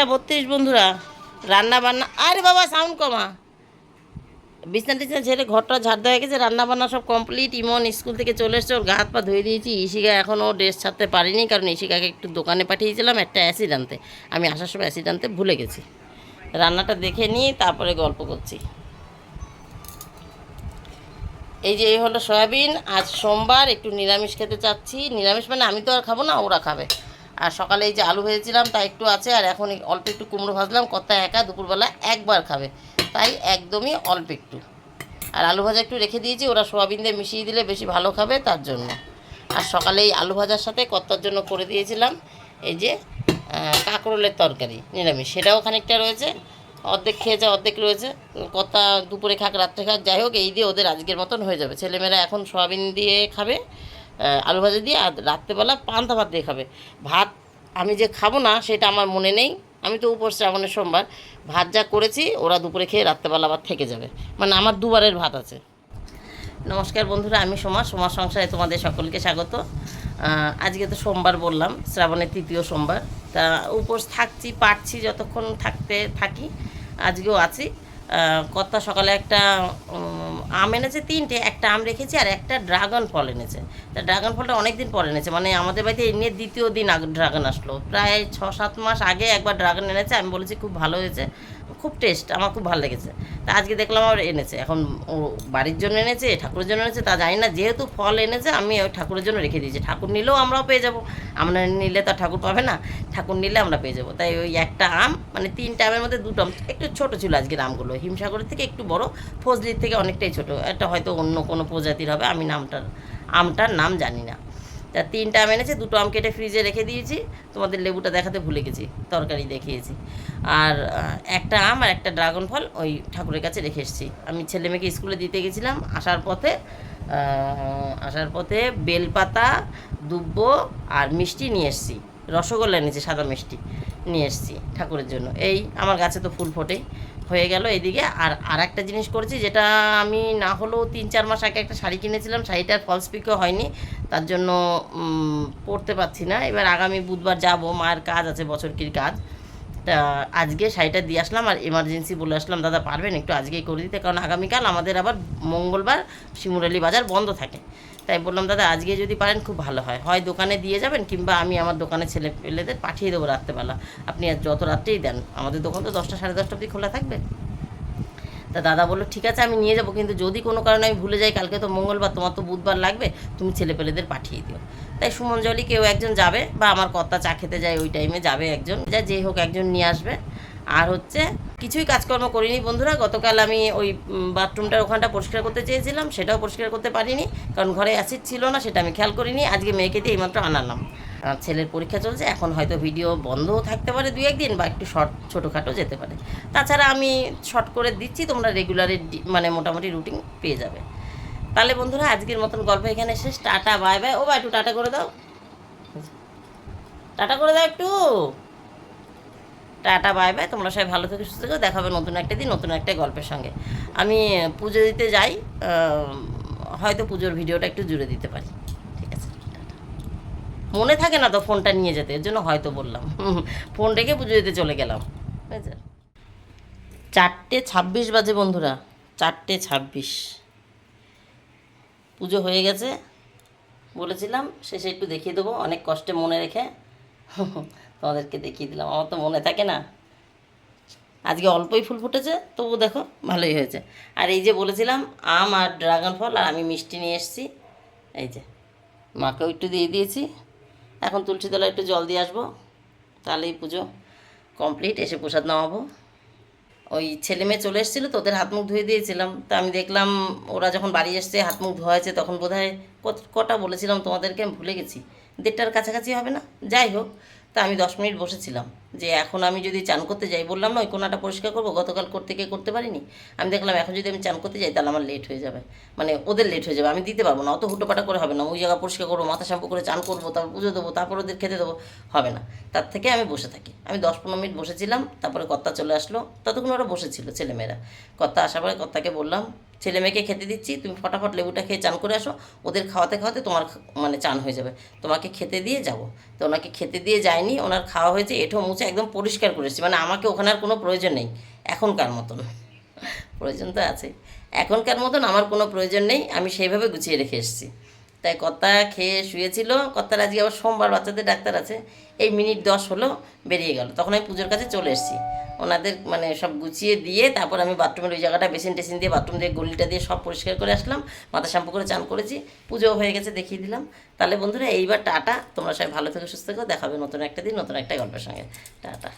1:32 বন্ধুরা। রান্না বান্না, আরে বাবা সাউন্ড কমা। বিছনা টিছনা ঝেড়ে ঘরটা ঝাড় দেওয়া হয়ে গেছে, রান্না বান্না সব কমপ্লিট। ইমন স্কুল থেকে চলে এসছে, ওর গা হাত পা ধুয়ে দিয়েছি। ইশিকা এখনও ড্রেস ছাড়তে পারিনি, কারণ ইশিকাকে একটু দোকানে পাঠিয়েছিলাম একটা অ্যাসিড আনতে। আমি আসার সময় অ্যাসিড আনতে ভুলে গেছি। রান্নাটা দেখে নিয়ে তারপরে গল্প করছি। এই যে এই হলো সয়াবিন। আজ সোমবার, একটু নিরামিষ খেতে চাচ্ছি। নিরামিষ মানে আমি তো আর খাবো না, ওরা খাবে। আর সকালে এই যে আলু ভেজেছিলাম তা একটু আছে, আর এখন অল্প একটু কুমড়ো ভাজলাম। কর্তা একা দুপুরবেলা একবার খাবে, তাই একদমই অল্প একটু। আর আলু ভাজা একটু রেখে দিয়েছি, ওরা সোয়াবিন দিয়ে মিশিয়ে দিলে বেশি ভালো খাবে তার জন্য। আর সকালে এই আলু ভাজার সাথে কর্তার জন্য করে দিয়েছিলাম এই যে কাঁকরোলের তরকারি নিরামিষ, সেটাও খানিকটা রয়েছে। অর্ধেক খেয়েছে, অর্ধেক রয়েছে। কর্তা দুপুরে খাক রাত্রে খাক, যাই হোক এই দিয়ে ওদের আজকের মতন হয়ে যাবে। ছেলেমেয়েরা এখন সোয়াবিন দিয়ে খাবে, আলু ভাজা দিয়ে, আর রাত্রেবেলা পান্তা ভাত দিয়ে খাবে। ভাত আমি যে খাবো না সেটা আমার মনে নেই, আমি তো উপর শ্রাবণের সোমবার। ভাত যা করেছি ওরা দুপুরে খেয়ে রাত্রেবেলা আবার থেকে যাবে, মানে আমার দুবারের ভাত আছে। নমস্কার বন্ধুরা, আমি সোমা সংসারে তোমাদের সকলকে স্বাগত। আজকে তো সোমবার বললাম, শ্রাবণের 3য় সোমবার। তা উপোস থাকছি, পারছি যতক্ষণ থাকি। আজকেও আছি। কর্তা সকালে একটা আম এনেছে 3টে, একটা আম রেখেছি, আর একটা ড্রাগন ফল এনেছে। তা ড্রাগন ফলটা অনেক দিন পর এনেছে, মানে আমাদের বাড়িতে এনে 2য় দিন ড্রাগন আসলো। প্রায় 6-7 মাস আগে একবার ড্রাগন এনেছে, আমি বলেছি খুব ভালো হয়েছে, খুব টেস্ট, আমার খুব ভালো লেগেছে। তা আজকে দেখলাম আবার এনেছে। এখন ও বাড়ির জন্য এনেছে, ঠাকুরের জন্য এনেছে তা জানি না, যেহেতু ফল এনেছে আমি ওই ঠাকুরের জন্য রেখে দিয়েছি। ঠাকুর নিলেও আমরাও পেয়ে যাবো, আমরা নিলে তো ঠাকুর পাবে না, ঠাকুর নিলে আমরা পেয়ে যাবো। তাই ওই একটা আম, মানে 3টে আমের মধ্যে 2টো আম একটু ছোটো ছিল আজকের আমগুলো, হিমসাগরের থেকে একটু বড়, ফজলির থেকে অনেকটাই ছোটো। এটা হয়তো অন্য কোনো প্রজাতির হবে, আমি আমটার নাম জানি না। তা 3টা আম এনেছে, 2টো আম কেটে ফ্রিজে রেখে দিয়েছি। তোমাদের লেবুটা দেখাতে ভুলে গেছি, তরকারি দেখিয়েছি। আর একটা আম আর একটা ড্রাগন ফল ওই ঠাকুরের কাছে রেখে এসেছি। আমি ছেলে মেয়েকে স্কুলে দিতে গেছিলাম, আসার পথে বেলপাতা, দুব্বো আর মিষ্টি নিয়ে এসেছি। রসগোল্লা এনেছি, সাদা মিষ্টি নিয়ে এসেছি ঠাকুরের জন্য। এই আমার গাছে তো ফুল ফোটেই হয়ে গেল এইদিকে। আর একটা জিনিস করেছি, যেটা আমি না হলেও 3-4 মাস আগে একটা শাড়ি কিনেছিলাম, শাড়িটার ফলস পিকও হয়নি, তার জন্য পরতে পারছি না। এবার আগামী বুধবার যাব, মায়ের কাজ আছে, বছরকির কাজ। তা আজকে শাড়িটা দিয়ে আসলাম, আর এমার্জেন্সি বলে আসলাম দাদা পারবেন একটু আজকেই করে দিতে, কারণ আগামীকাল আমাদের আবার মঙ্গলবার শিমুরালি বাজার বন্ধ থাকে। তাই বললাম দাদা আজকে যদি পারেন খুব ভালো হয়, হয় দোকানে দিয়ে যাবেন, কিংবা আমি আমার দোকানে ছেলেপেলেদের পাঠিয়ে দেবো রাত্রেবেলা। আপনি আর যত রাত্রেই দেন, আমাদের দোকান তো 10টা সাড়ে 10টা অবধি খোলা থাকবে। তা দাদা বললো ঠিক আছে আমি নিয়ে যাবো, কিন্তু যদি কোনো কারণে আমি ভুলে যাই, কালকে তো মঙ্গলবার, তোমার তো বুধবার লাগবে, তুমি ছেলেপেলেদের পাঠিয়ে দিও। তাই সুমনজলি কেউ একজন যাবে, বা আমার কর্তা চা খেতে যায় ওই টাইমে যাবে একজন, যেই হোক একজন নিয়ে আসবে। আর হচ্ছে কিছুই কাজকর্ম করিনি বন্ধুরা। গতকাল আমি ওই বাথরুমটার ওখানটা পরিষ্কার করতে চেয়েছিলাম, সেটাও পরিষ্কার করতে পারিনি, কারণ ঘরে অ্যাসিড ছিল না, সেটা আমি খেয়াল করিনি। আজকে মেয়েকে দিয়ে এইমাত্র আনালাম। ছেলের পরীক্ষা চলছে, এখন হয়তো ভিডিও বন্ধও থাকতে পারে 2-1 দিন, বা একটু ছোটোখাটো যেতে পারে। তাছাড়া আমি শর্ট করে দিচ্ছি, তোমরা রেগুলারের মানে মোটামুটি রুটিন পেয়ে যাবে। তাহলে বন্ধুরা আজকের মতন গল্প এখানে শেষ। Tata bye bye. ও বা একটু টাটা করে দাও, টাটা করে দাও একটু। টাটা বাই বাই, তোমরা সবাই ভালো থেকে সুস্থ থেকো। দেখা হবে নতুন একটা দিন, নতুন একটা গল্পের সঙ্গে। আমি পুজো দিতে যাই, হয়তো পুজোর ভিডিওটা একটু জুড়ে দিতে পারি। ঠিক আছে, মনে থাকে না তো ফোনটা নিয়ে যেতে, এর জন্য হয়তো বললাম। ফোন রেখে পুজো দিতে চলে গেলাম, বুঝেছে। 4:26 বাজে বন্ধুরা, 4:26। পুজো হয়ে গেছে, বলেছিলাম শেষে একটু দেখিয়ে দেবো, অনেক কষ্টে মনে রেখে তোমাদেরকে দেখিয়ে দিলাম। আমার তো মনে থাকে না। আজকে অল্পই ফুল ফুটেছে, তবু দেখো ভালোই হয়েছে। আর এই যে বলেছিলাম আম আর ড্রাগন ফল, আর আমি মিষ্টি নিয়ে এসেছি। এই যে মাকেও একটু দিয়ে দিয়েছি। এখন তুলসী তলায় একটু জল দিয়ে আসবো, তাহলেই পুজো কমপ্লিট। এসে প্রসাদ নামাবো। ওই ছেলে মেয়ে চলে এসেছিলো তো, ওদের হাত মুখ ধুয়ে দিয়েছিলাম। তা আমি দেখলাম ওরা যখন বাড়ি এসছে হাত মুখ ধোয়া হয়েছে, তখন বোধহয় কটা বলেছিলাম তোমাদেরকে, আমি ভুলে গেছি, 1:30টার কাছাকাছি হবে না, যাই হোক। তা আমি 10 মিনিট বসেছিলাম, যে এখন আমি যদি চান করতে যাই, বললাম না ওই কোনাটা পরিষ্কার করবো, গতকাল করতে পারিনি। আমি দেখলাম এখন যদি আমি চান করতে যাই তাহলে আমার লেট হয়ে যাবে, মানে ওদের লেট হয়ে যাবে, আমি দিতে পারবো না, অত হুটোপাটা করে হবে না। ওই জায়গা পরিষ্কার করবো, মাথা শ্যাম্পু করে চান করবো, তারপর পুজো দেবো, তারপর ওদের খেতে দেবো, হবে না। তার থেকে আমি বসে থাকি। আমি 10-15 মিনিট বসেছিলাম, তারপরে কর্তা চলে আসলো, ততক্ষণ ওরা বসেছিল ছেলেমেয়েরা। কর্তা আসার পরে কর্তাকে বললাম ছেলে মেয়েকে খেতে দিচ্ছি, তুমি ফটাফট লেবুটা খেয়ে চান করে আসো, ওদের খাওয়াতে খাওয়াতে তোমার মানে চান হয়ে যাবে, তোমাকে খেতে দিয়ে যাব। তো ওনাকে খেতে দিয়ে যায়নি, ওনার খাওয়া হয়েছে, এঁঠো মুছে একদম পরিষ্কার করে এসেছি, মানে আমাকে ওখানে আর কোনো প্রয়োজন নেই এখনকার মতন, প্রয়োজন তো আছে, এখনকার মতন আমার কোনো প্রয়োজন নেই, আমি সেইভাবে গুছিয়ে রেখে এসেছি। তাই কর্তা খেয়ে শুয়েছিল, কর্তার আজকে আবার সোমবার বাচ্চাদের ডাক্তার আছে, এই মিনিট 10 হলো বেরিয়ে গেল, তখন আমি পুজোর কাছে চলে এসেছি, ওনাদের মানে সব গুছিয়ে দিয়ে তারপর আমি বাথরুমের ওই জায়গাটা বেসিন টেসিন দিয়ে বাথরুম দিয়ে গলিটা দিয়ে সব পরিষ্কার করে আসলাম, মাথা শ্যাম্পু করে চান করেছি, পুজোও হয়ে গেছে, দেখিয়ে দিলাম। তাহলে বন্ধুরা এইবার টাটা, তোমরা সবাই ভালো থেকো, সুস্থ থেকো, দেখাবে নতুন একটা দিন নতুন একটা গল্পের সঙ্গে। টাটা।